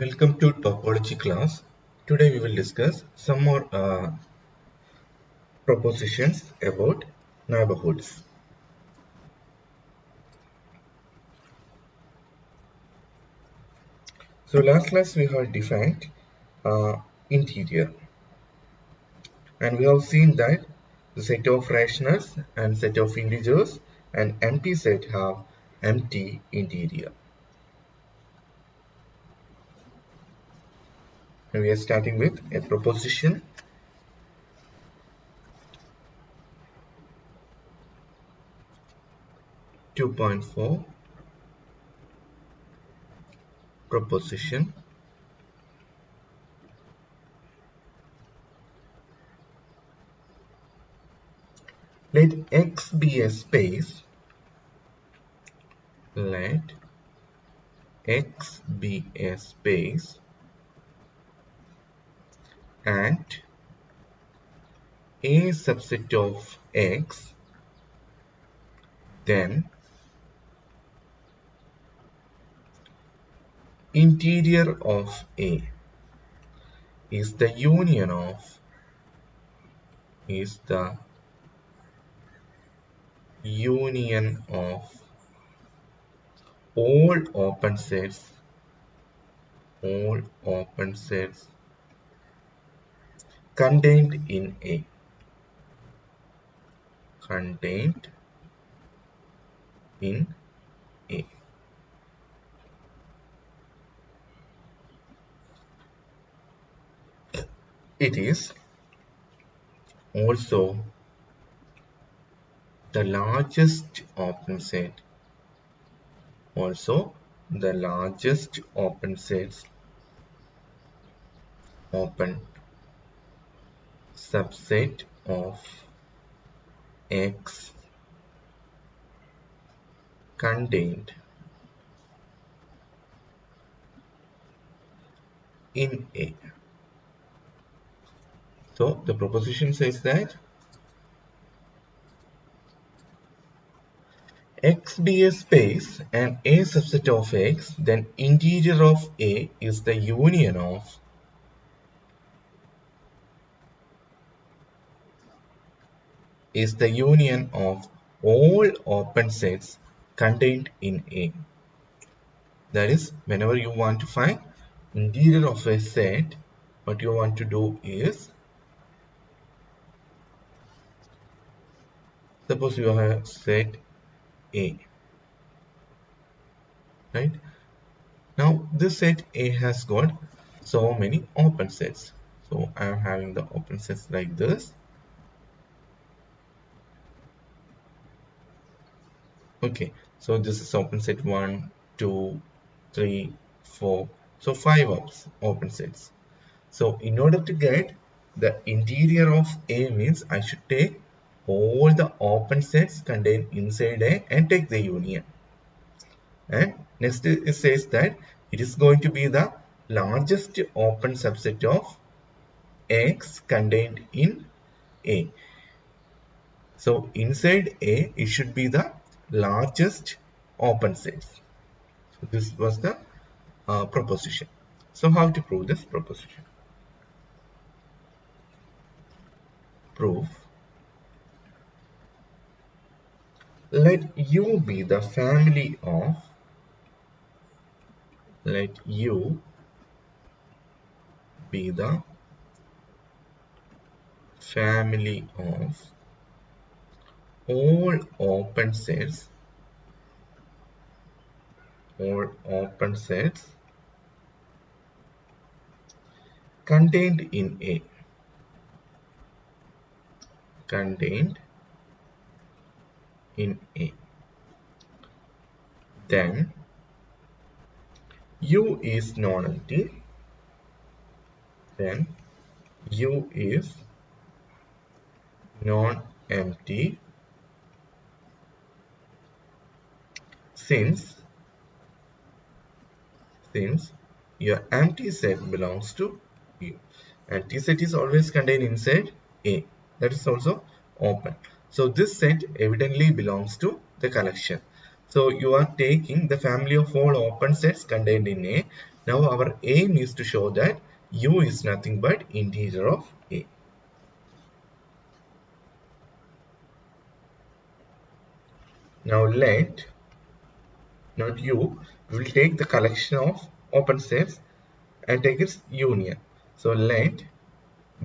Welcome to topology class. Today we will discuss some more propositions about neighborhoods. So last class we have defined uh, interior, and we have seen that the set of rationals and set of integers and empty set have empty interior. And we are starting with a proposition 2.4 proposition. Let X be a space. Let X be a space and a subset of X, then interior of A is the union of all open sets contained in A. Contained in A. It is also the largest open set. Also, the largest open sets open subset of X contained in A. So the proposition says that X be a space and A subset of X, then interior of A is the union of all open sets contained in A. That is, whenever you want to find interior of a set, what you want to do is, suppose you have set A, right? Now this set A has got so many open sets. So I am having the open sets like this. Okay, so this is open set 1, 2, 3, 4. So 5 open sets. So in order to get the interior of A means I should take all the open sets contained inside A and take the union. And next it says that it is going to be the largest open subset of X contained in A. So inside A, it should be the largest open sets. So this was the proposition. So how to prove this proposition? Proof. Let U be the family of. Let U be the family of all open sets. All open sets contained in A. Contained in A. Then U is non-empty. Then U is non-empty since your empty set belongs to U. Empty set is always contained inside A. That is also open. So this set evidently belongs to the collection. So you are taking the family of all open sets contained in A. Now our aim is to show that U is nothing but integer of A. Now let, not U, we will take the collection of open sets and take its union. So let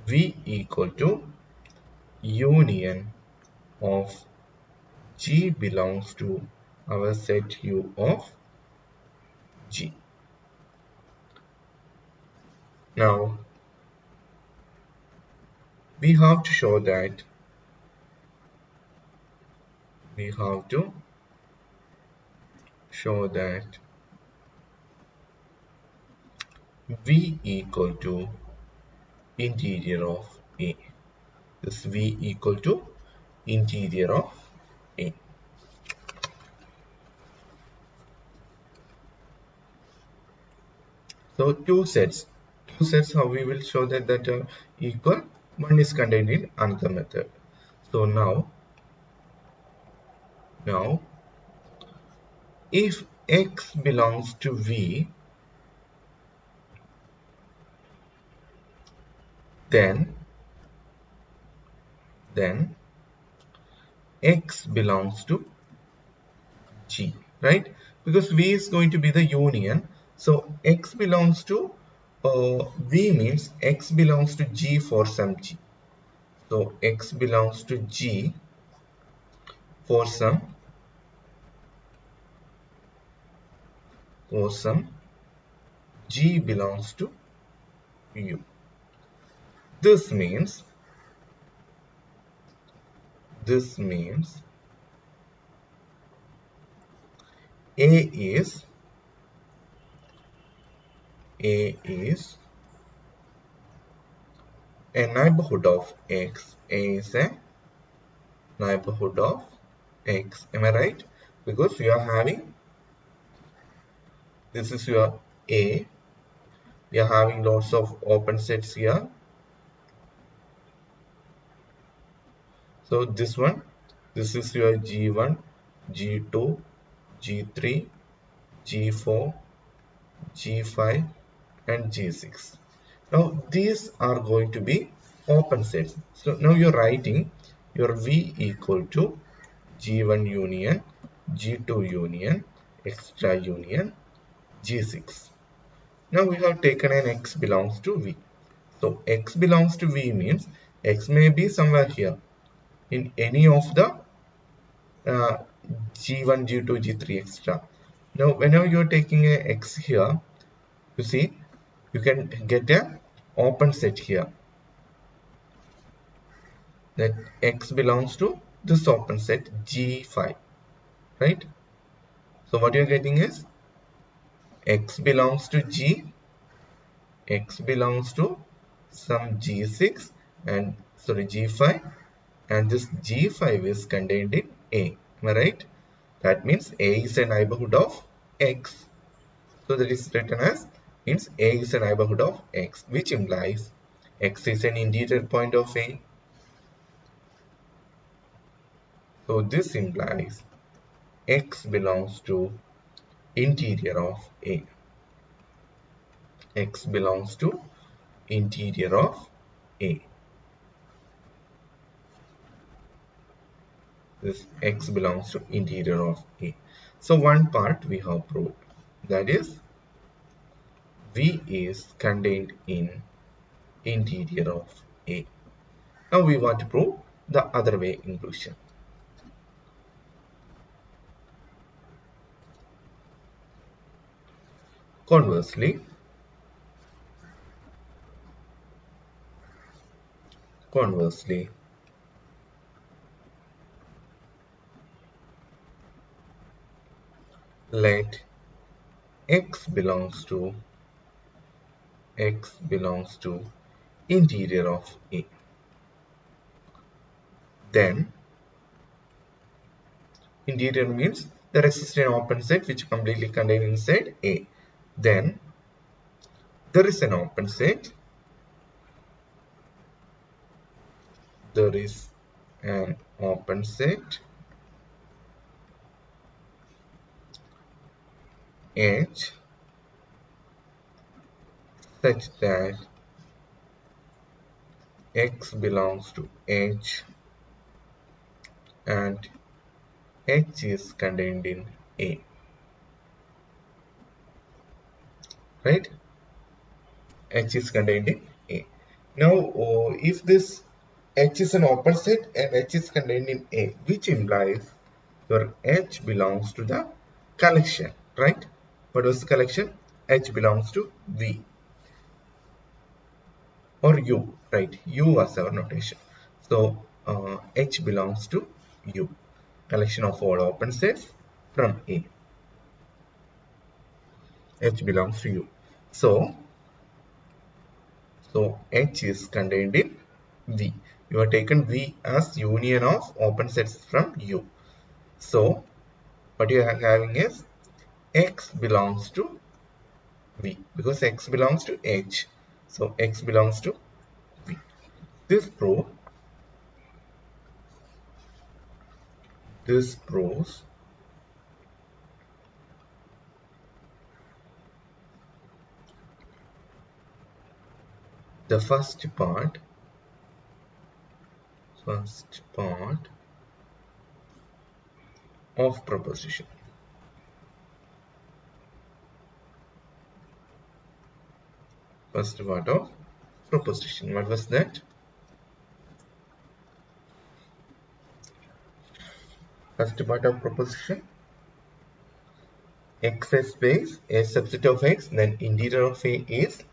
V equal to union of G belongs to our set U of G. Now we have to show that V equal to interior of A. This V equal to interior of A. So two sets how we will show that are equal. One is contained in another method. So now if X belongs to V, then X belongs to G, right? Because V is going to be the union. So X belongs to V means X belongs to G for some G. So X belongs to G for some G belongs to U. This means A is a neighborhood of X. A is a neighborhood of X. Am I right? Because you are having, this is your A. We are having lots of open sets here. So this is your G1, G2, G3, G4, G5 and G6. Now these are going to be open sets. So now you're writing your V equal to G1 union, G2 union, extra union, G6. Now we have taken an X belongs to V. So X belongs to V means X may be somewhere here in any of the G1, G2, G3 extra. Now whenever you're taking a X here, you see you can get a open set here that X belongs to this open set G5, right? So what you're getting is X belongs to G, X belongs to some G6 and sorry G5, and this G5 is contained in A. Am I right? That means A is a neighborhood of X. So that is written as means A is a neighborhood of X, which implies X is an interior point of A. So this implies X belongs to interior of A. X belongs to interior of A. This X belongs to interior of A. So one part we have proved, that is V is contained in interior of A. Now we want to prove the other way inclusion. Conversely, let X belongs to interior of A. Then interior means there exists an open set which completely contained inside A. Then there is an open set. There is an open set H such that X belongs to H and H is contained in A, right? H is contained in A. Now, if this H is an open set and H is contained in A, which implies your H belongs to the collection, right? What was the collection? H belongs to V or U, right? U was our notation. So, H belongs to U, collection of all open sets from A. H belongs to U. So H is contained in V. You have taken V as union of open sets from U. So what you are having is X belongs to V because X belongs to H. So X belongs to V. This proves the first part of proposition. First part of proposition. What was that? First part of proposition. X is space, a subset of X, then interior of A is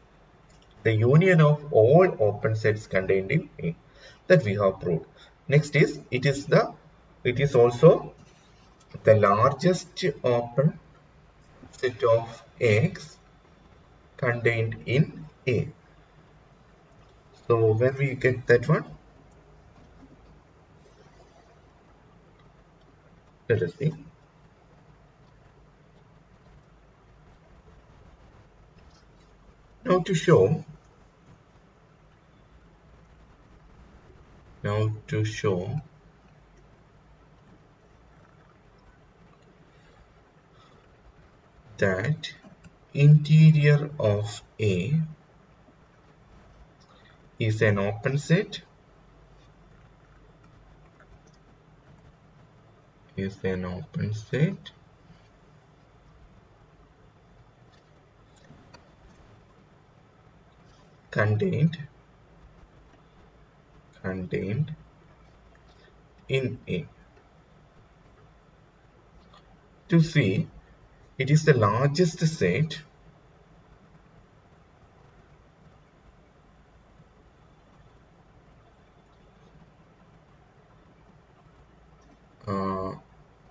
the union of all open sets contained in A. That we have proved. Next is it is also the largest open set of X contained in A. So when we get that one, let us see. Now to show that interior of A is an open set contained in A. To see, it is the largest set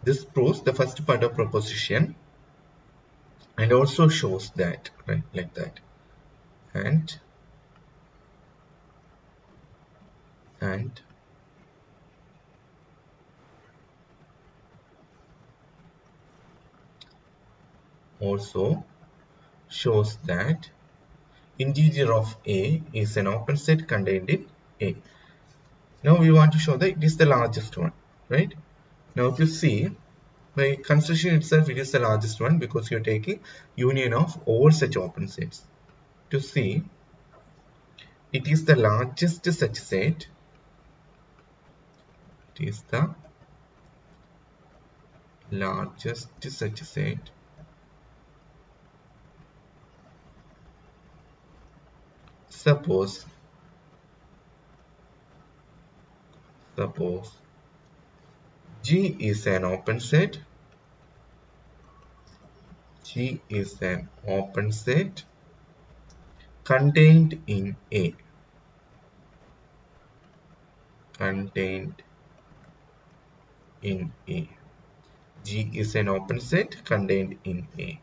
this proves the first part of proposition and also shows that, right, like that, and also shows that interior of A is an open set contained in A. Now we want to show that it is the largest one, right? Now if you see, by construction itself, it is the largest one because you're taking union of all such open sets. To see, it is the largest such set. It is the largest such set suppose G is an open set. G is an open set contained in A. G is an open set contained in A.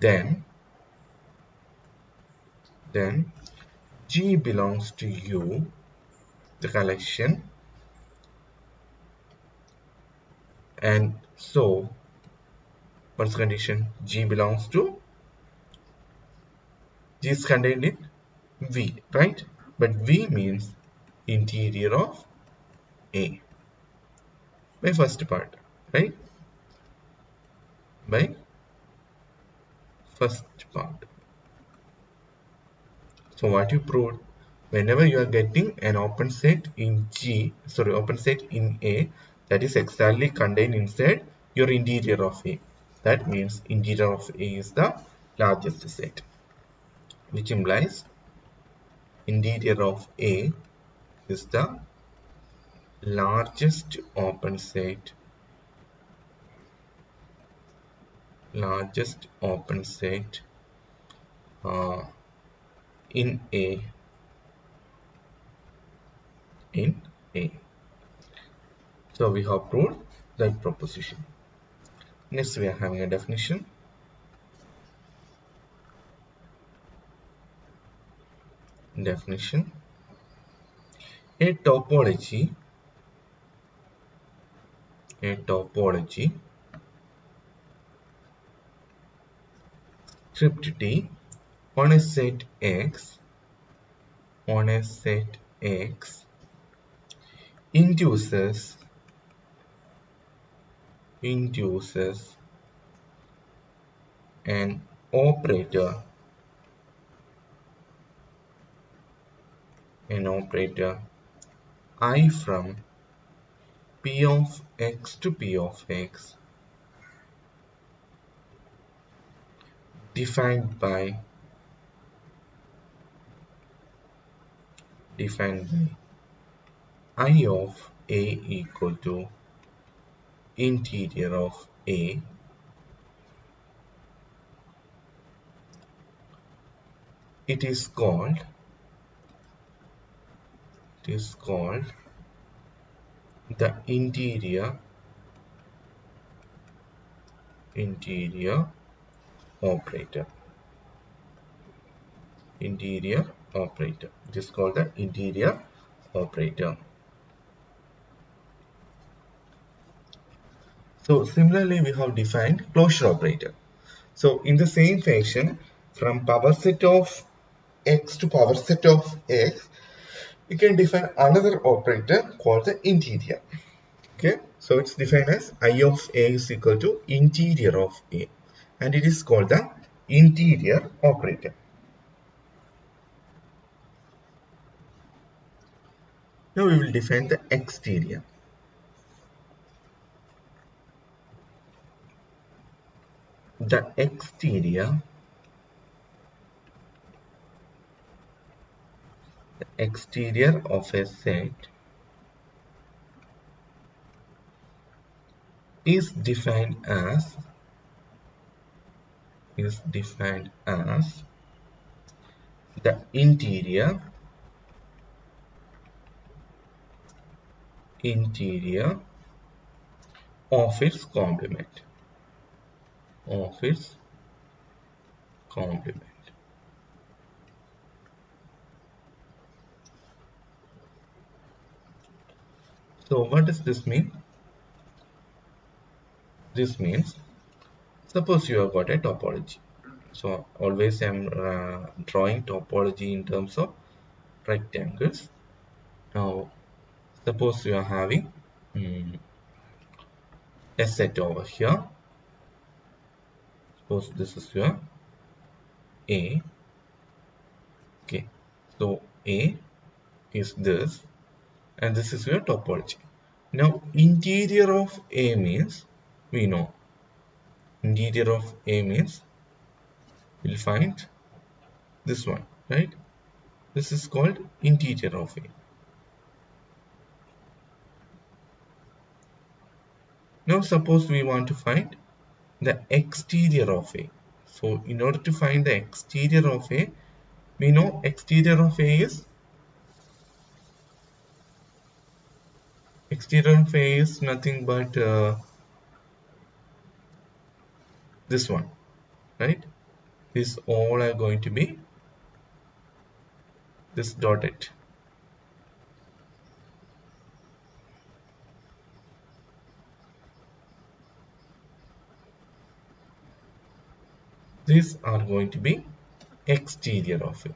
Then G belongs to U, the collection, and so what's the condition? G is contained in V, right? But V means interior of A by first part, right? By first part. So what you proved, whenever you are getting an open set in open set in A, that is exactly contained inside your interior of A. That means interior of A is the largest set, which implies interior of A is the largest open set, largest open set uh, in A, in A. So we have proved that proposition. Next we are having a definition. Definition. A topology, a topology stripped T on a set X, on a set X induces an operator, I from P of X to P of X defined by I of A equal to interior of A. It is called the interior operator. Interior operator. It is called the interior operator. So similarly, we have defined closure operator. So in the same fashion, from power set of X to power set of X, we can define another operator called the interior. Okay, so it's defined as I of A is equal to interior of A, and it is called the interior operator. Now we will define the exterior. The exterior of a set is defined as the interior of its complement. So what does this mean? This means, suppose you have got a topology. So always I'm drawing topology in terms of rectangles. Now suppose you are having a set over here. Suppose this is your A. Okay, so A is this, and this is your topology. Now interior of A means, we know interior of A means we'll find this one, right? This is called interior of A. Now suppose we want to find the exterior of A. So in order to find the exterior of A, we know exterior of A is nothing but this one, right? These all are going to be this dotted. These are going to be exterior of A.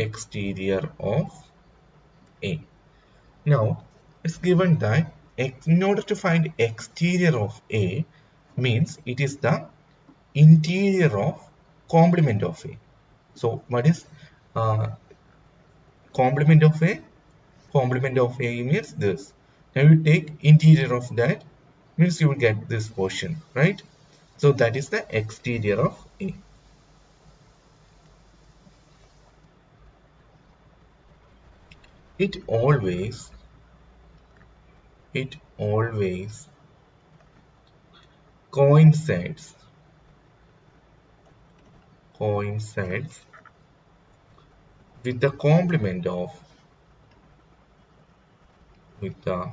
Exterior of A. Now it's given that in order to find exterior of A, means it is the interior of complement of A. So what is uh, complement of A? Complement of A means this. Now you take interior of that, means you will get this portion, right? So that is the exterior of A. It always coincides with the complement of with the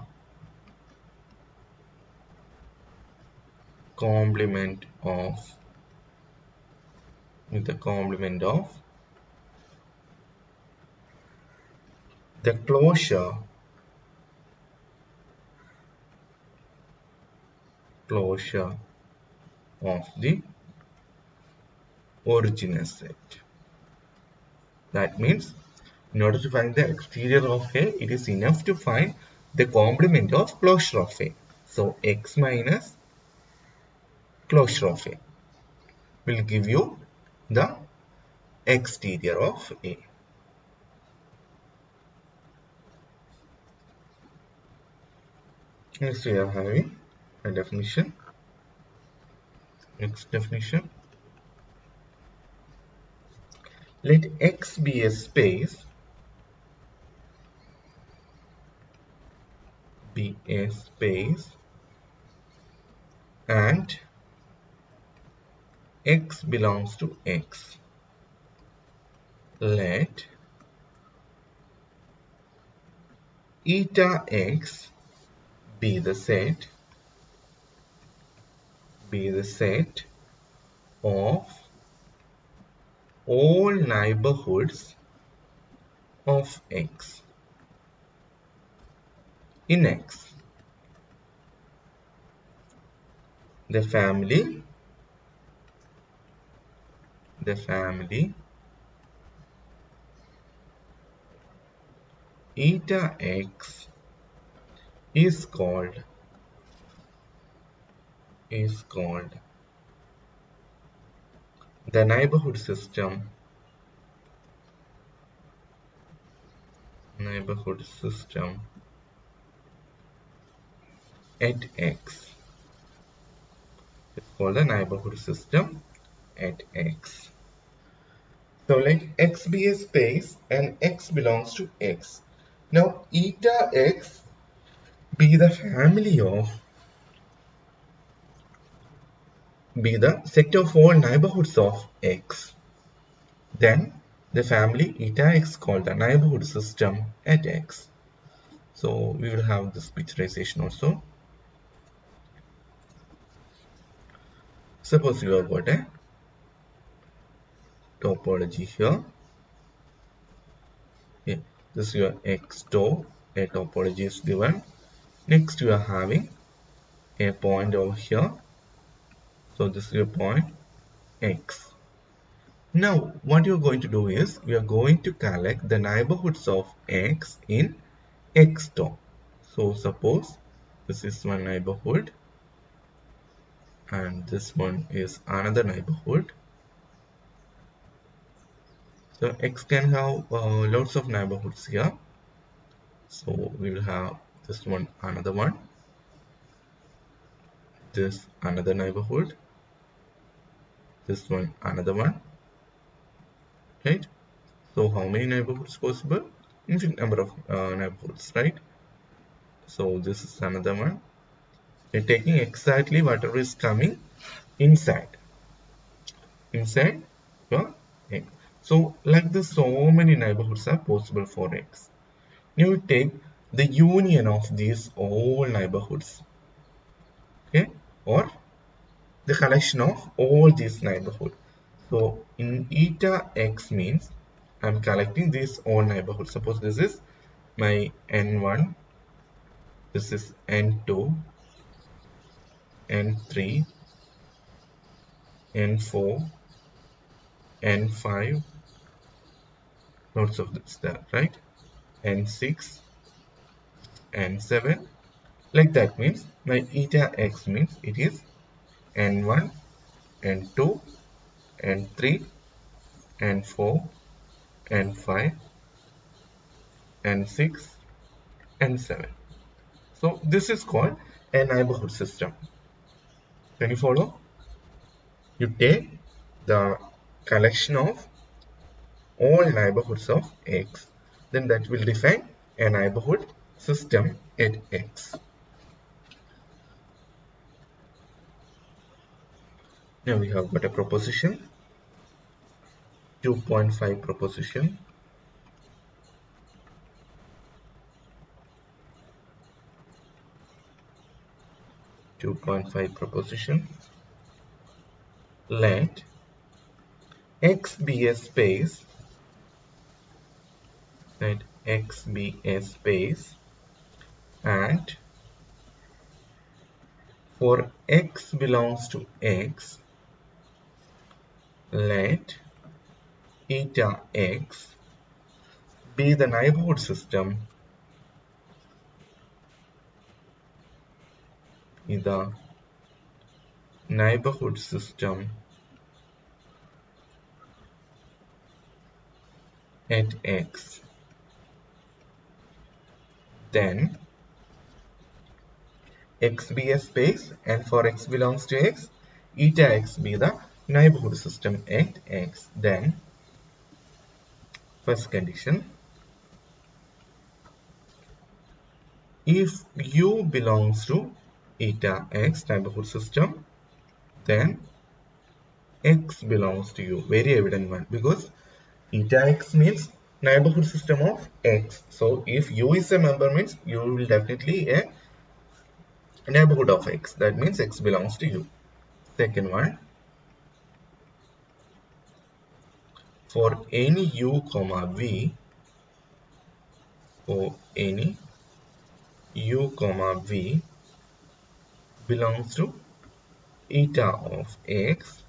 complement of with the complement of the closure of the original set. That means in order to find the exterior of A, it is enough to find the complement of closure of A. So x minus closure of A will give you the exterior of A. Next we are having a definition. Next definition. Let X be a space and X belongs to X. Let eta X be the set of all neighborhoods of X in X. The family eta X is called the neighborhood system at X. It's called the neighborhood system at X. So let X be a space and X belongs to X. Now eta X be the set of all neighborhoods of X. Then the family eta X called the neighborhood system at X. So we will have this picturization also. Suppose you have got a topology here. Yeah, this is your X top, a topology is given. Next you are having a point over here. So this is your point X. Now what you are going to do is we are going to collect the neighborhoods of X in X top. So suppose this is one neighborhood and this one is another neighborhood. So X can have lots of neighborhoods here. So we will have this one, another one, this another neighborhood, this one another one, right? So how many neighborhoods possible? Infinite number of neighborhoods, right? So this is another one. We're taking exactly whatever is coming inside your X. So like this, so many neighborhoods are possible for X. Now you take the union of these all neighborhoods, okay, or the collection of all these neighborhoods. So in eta X means I'm collecting these all neighborhoods. Suppose this is my n1, this is n2, n3, n4, n5, lots of this there, right? N6, N7, like that means my eta X means it is n1, n2, n3, n4, n5, n6, n7. So this is called a neighborhood system. Can you follow? You take the collection of all neighborhoods of X, then that will define a neighborhood system at X. Now we have got a proposition, 2.5 proposition. 2.5 proposition. Let X be a space. Let X be a space, and for X belongs to X, let eta X be the neighborhood system at X. Then X be a space, and for X belongs to X, eta X be the neighborhood system at X. Then first condition, if U belongs to eta X neighborhood system, then X belongs to U. Very evident one, because eta X means neighborhood system of X. So if U is a member, means U will definitely a neighborhood of X. That means X belongs to U. Second one, for any U comma V, for any U comma V belongs to eta of X,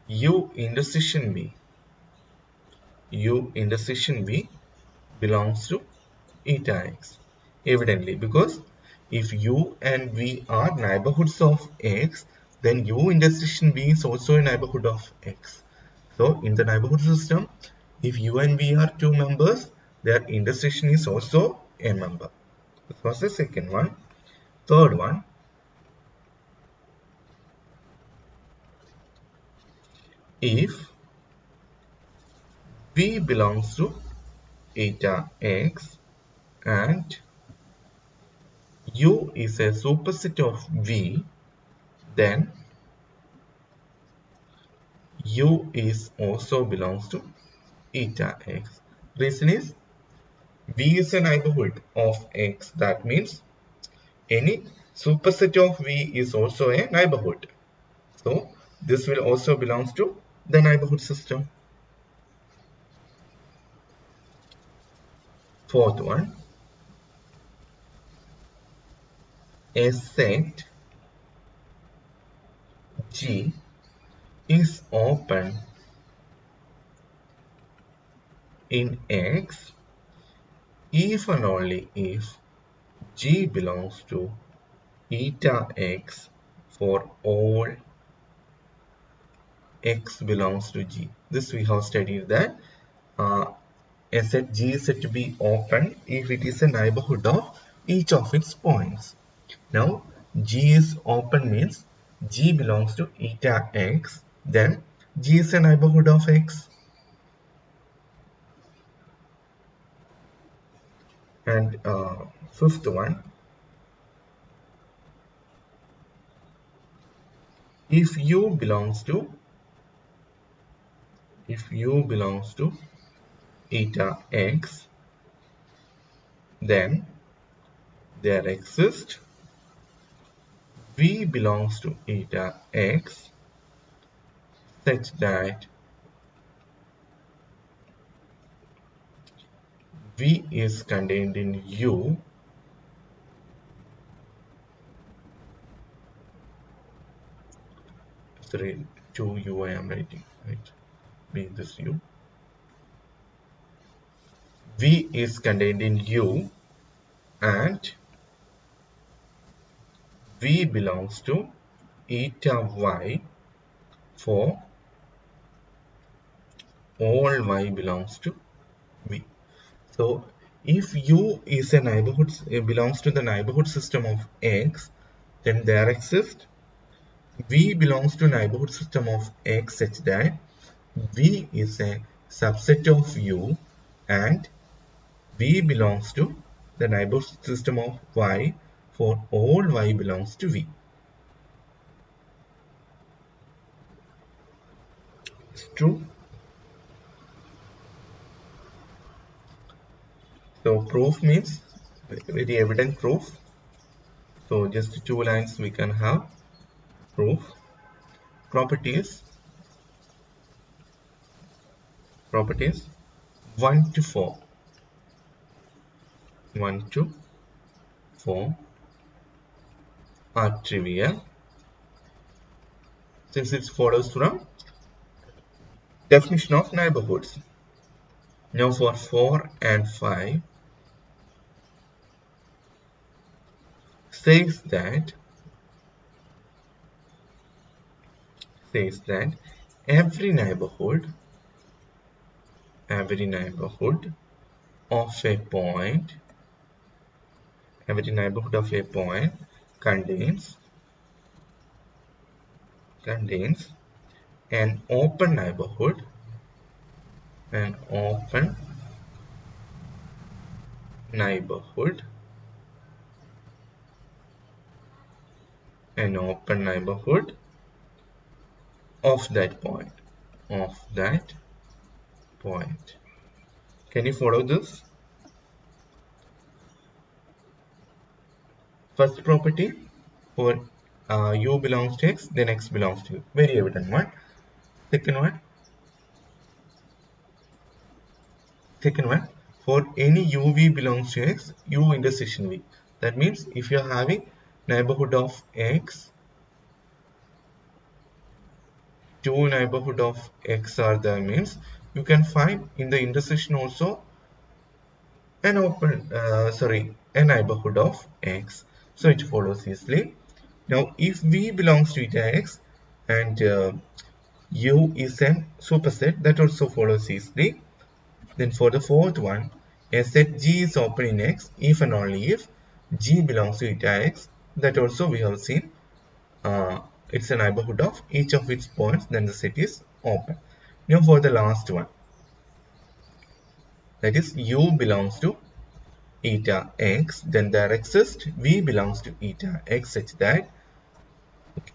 U intersection V belongs to eta X. Evidently, because if U and V are neighborhoods of X, then U intersection V is also a neighborhood of X. So in the neighborhood system, if U and V are two members, their intersection is also a member. This was the second one. Third one, if V belongs to eta X and U is a superset of V, then U is also belongs to eta X. Reason is V is a neighborhood of X. That means any superset of V is also a neighborhood. So this will also belongs to the neighborhood system. Fourth one, a set G is open in X if and only if G belongs to eta X for all X belongs to G. This we have studied that a set G is said to be open if it is a neighborhood of each of its points. Now G is open means G belongs to eta X, then G is a neighborhood of X. And fifth one, if U belongs to eta X, then there exists V belongs to eta X such that V is contained in U sorry, 2U I am writing, right? V this U. V is contained in U and V belongs to eta y for all y belongs to V. So if U is a neighborhood belongs to the neighborhood system of X, then there exists V belongs to neighborhood system of X such that V is a subset of U and V belongs to the neighborhood system of Y for all Y belongs to V. It's true. So proof means very evident proof. So just 2 lines we can have proof. Properties 1 to 4. 1 to 4 are trivial since it follows from definition of neighborhoods. Now for 4 and 5 says that every neighborhood of a point contains an open neighborhood of that point. Can you follow this? First property, for U belongs to X, then X belongs to U. Very evident one. Second one, for any UV belongs to X, U intersection V. That means if you are having neighborhood of X, two neighborhood of X are there, means you can find in the intersection also a neighborhood of X. So it follows easily. Now if V belongs to eta X and U is a superset, that also follows easily. Then for the fourth one, a set G is open in X if and only if G belongs to eta X. That also we have seen. It's a neighborhood of each of its points, then the set is open. Now for the last one, that is U belongs to eta X, then there exists V belongs to eta X such that, okay,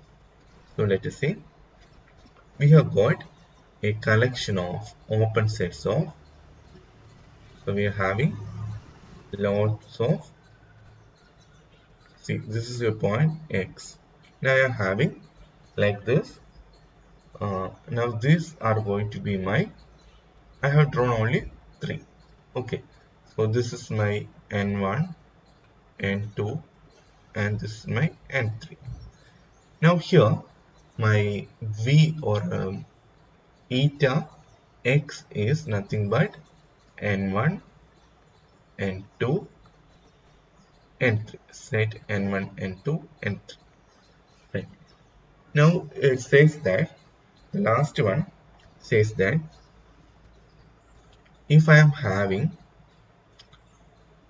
so let us see, we have got a collection of open sets of, so we are having lots of, see this is your point X. Now I am having like this. Now these are going to be my, I have drawn only 3. Okay, so this is my N1, N2 and this is my N3. Now here my V or eta X is nothing but N1, N2, N3. Set N1, N2, N3. Right. Now it says that the last one says that if I am having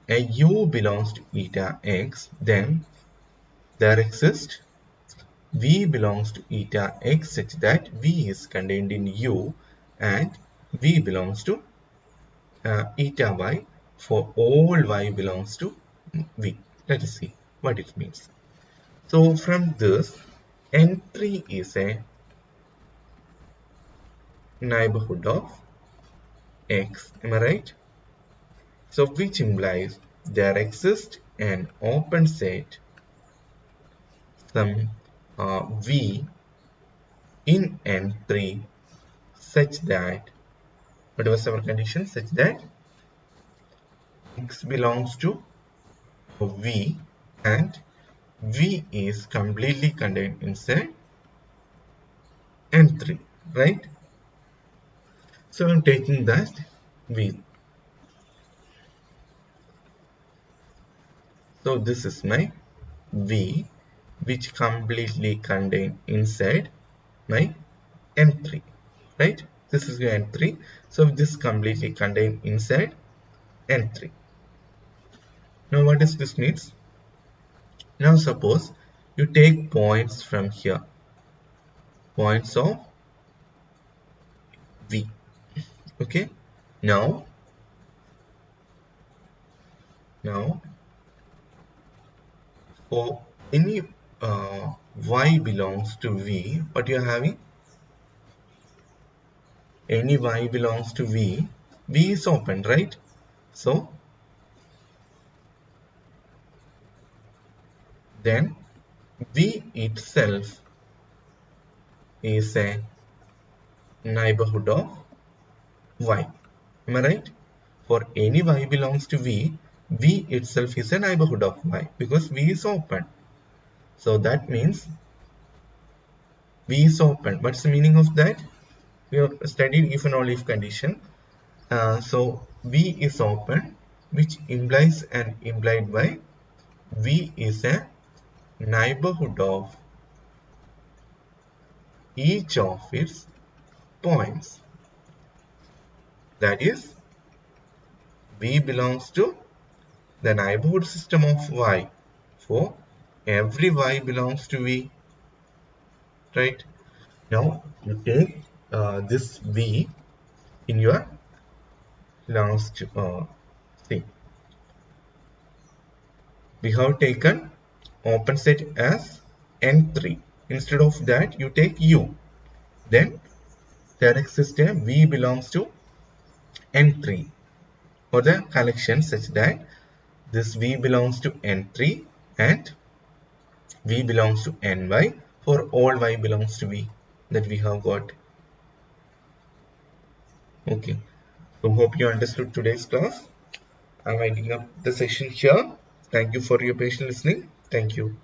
a U belongs to eta X, then there exists V belongs to eta X such that V is contained in U and V belongs to eta Y for all Y belongs to V. Let us see what it means. So from this, N3 is a neighborhood of X, am I right? So which implies there exists an open set some V in N3 such that, what was our condition, such that X belongs to V and V is completely contained inside N3, right? So I'm taking that V. So this is my V which completely contain inside my N3, right? This is your N3. So this completely contain inside N3. Now what does this means? Now suppose you take points from here, points of V. Okay. Now for any y belongs to V, what you're having? Any y belongs to V, V is open, right? So then V itself is a neighborhood of Y. Am I right? For any y belongs to V, V itself is a neighborhood of Y because V is open. So that means V is open. What's the meaning of that? We have studied if and only if condition. So V is open, which implies and implied by V is a neighborhood of each of its points. That is, V belongs to the neighborhood system of Y. For every Y belongs to V, right? Now you take this V in your last thing. We have taken open set as N3. Instead of that, you take U. Then there exists a V belongs to N3 or the collection such that this V belongs to N3 and V belongs to Ny for all Y belongs to V that we have got. Okay, so hope you understood today's class. I'm winding up the session here. Thank you for your patient listening. Thank you.